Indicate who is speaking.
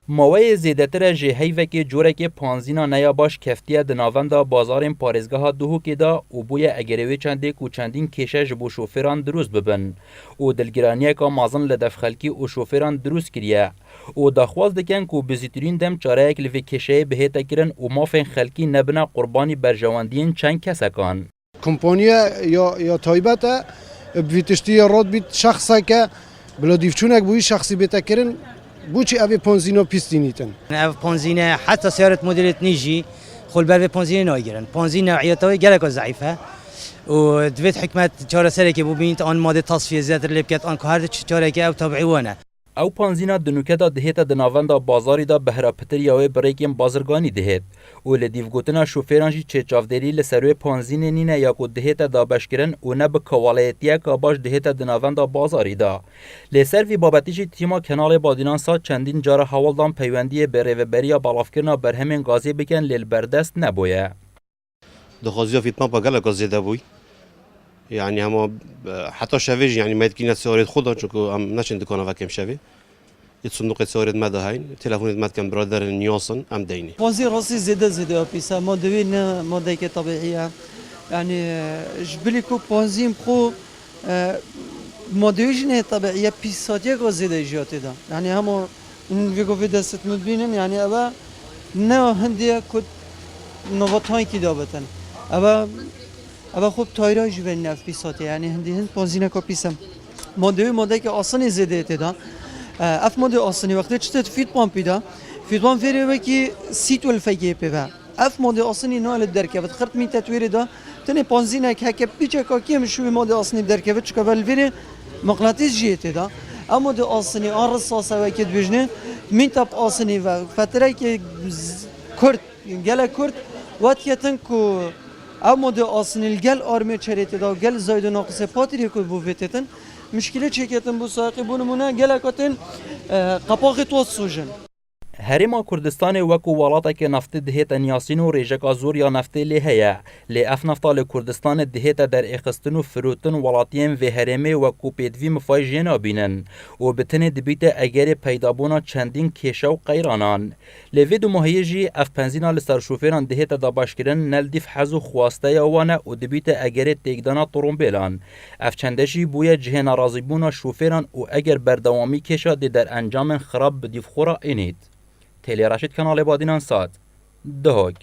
Speaker 1: ماوی زیدتر جهیوه که جوره که پانزینا نیا باش کفتیه دناوندا بازار پارزگاه دوهو که دا و بوی اگروی چنده کو چندین کشه جبو شوفران دروز ببن و دلگرانیه که مازن لدف خلکی و شوفران دروز کریه و دخواست دکن که بزیترین دم چاره اک لوی کشه بهتا کرن و مافین خلکی نبنا قربانی برجواندین چند کسا کان.
Speaker 2: کمپانیا یا تایبته بیتشتی راد بیت شخصا که بلادیفچونک بوی شخصی بهتا کرن بوچی اوی پانزینا پیستینیتن.
Speaker 3: اوی پانزینا حتی سیارت مدیرت نیجی خل بر پانزینا نایگرن. پانزینا نوعیتاوی گلک ضعیفه و دویت حکمت چاره سری که ببینید آن ماده تصفیه زیادتر لبکت آن که هر چاره که او تبعیوانه.
Speaker 1: او پانزینا دنوکه دا دهیتا دناوندا بازاری دا بهرا پتریاوی بریکیم بازرگانی دهید و لدیو گوتنا شوفیرانجی چه چافدری لسروی پانزین نینه یا کو دهیتا دا بشکرن و نه به کوالیتیه که باش دهیتا دناوندا بازاری دا لسر وی بابتیجی تیما کنال بادینان سا چندین جار حوالدان پیوندی بره و بریا بالافکرنا برهمین گازی بکن لیل بردست نبویه.
Speaker 4: دخوازی فیتما با گله گازی دبوی يعني هم حتى شافيج يعني ما يتكينا سوارد خدا چونكو ام نشن دكانا وكم شافي يتصندوق سوارد ماذا هاين تلفون مات كان برادر نيوسن ام ديني
Speaker 5: بازي راسي زيادة بيسا ما دوين مادة طبيعية يعني جبليكو بازيم خو ما دويجنه طبيعية بيساتيا غو زيادة جياتي دا يعني هم فيكو في دست مدبينن يعني ابا نه هندية كد نواتاين كي دابتن ابا خوب تایرای جوی نفت پیساته یعنی هند پانزینه کا پیسم ماده که آسانی زده تدا اف ماده آسانی وقتی چطور فیت پامپی دا فیت پامپ فیره که سیت ولفگی پیوه اف ماده آسانی نال درکه و خرط می تطویر دا تنه پانزینه که هک پیچه کاکی مشوی ماده آسانی درکه و چکا ولفیره مغناطیس جیته دا اما ماده آسانی آن رصاصه و که دوجنه می تاب آسانی و فتره که کرد گله کرد وقتی تنکو او ماده آسنیل گل آرمی چریتی دا گل زاید ناقص پاتری که بوفتن مشکلی چکتن بو ساقی بونمونه گل اکاتن قپاقی توست سوژن.
Speaker 1: هرما کردستان وکو ولاتا که نفت دهیت نیاسین و ریجکا زور یا نفت لیهیا لی اف نفتا لکردستان دهیت در اخستن و فروتن ولاتیم و هرمه وکو پیدوی مفای جینا بینن و بتنه دبیت اگر پیدابونا چندین کیشه و قیرانان لی ویدو مهیجی اف پنزینا لسر شوفیران دهیت دا باشکرن نلدیف حزو خواسته یوانه و دبیت اگر تیگدانا طرمبیلان اف چندشی بوی جهن رازیبونا شوفیران و اگر بردوامی کشه دی در انجام خراب بدیف خورا اینید. تیلی راشد کانال بادینان ساد دهوگ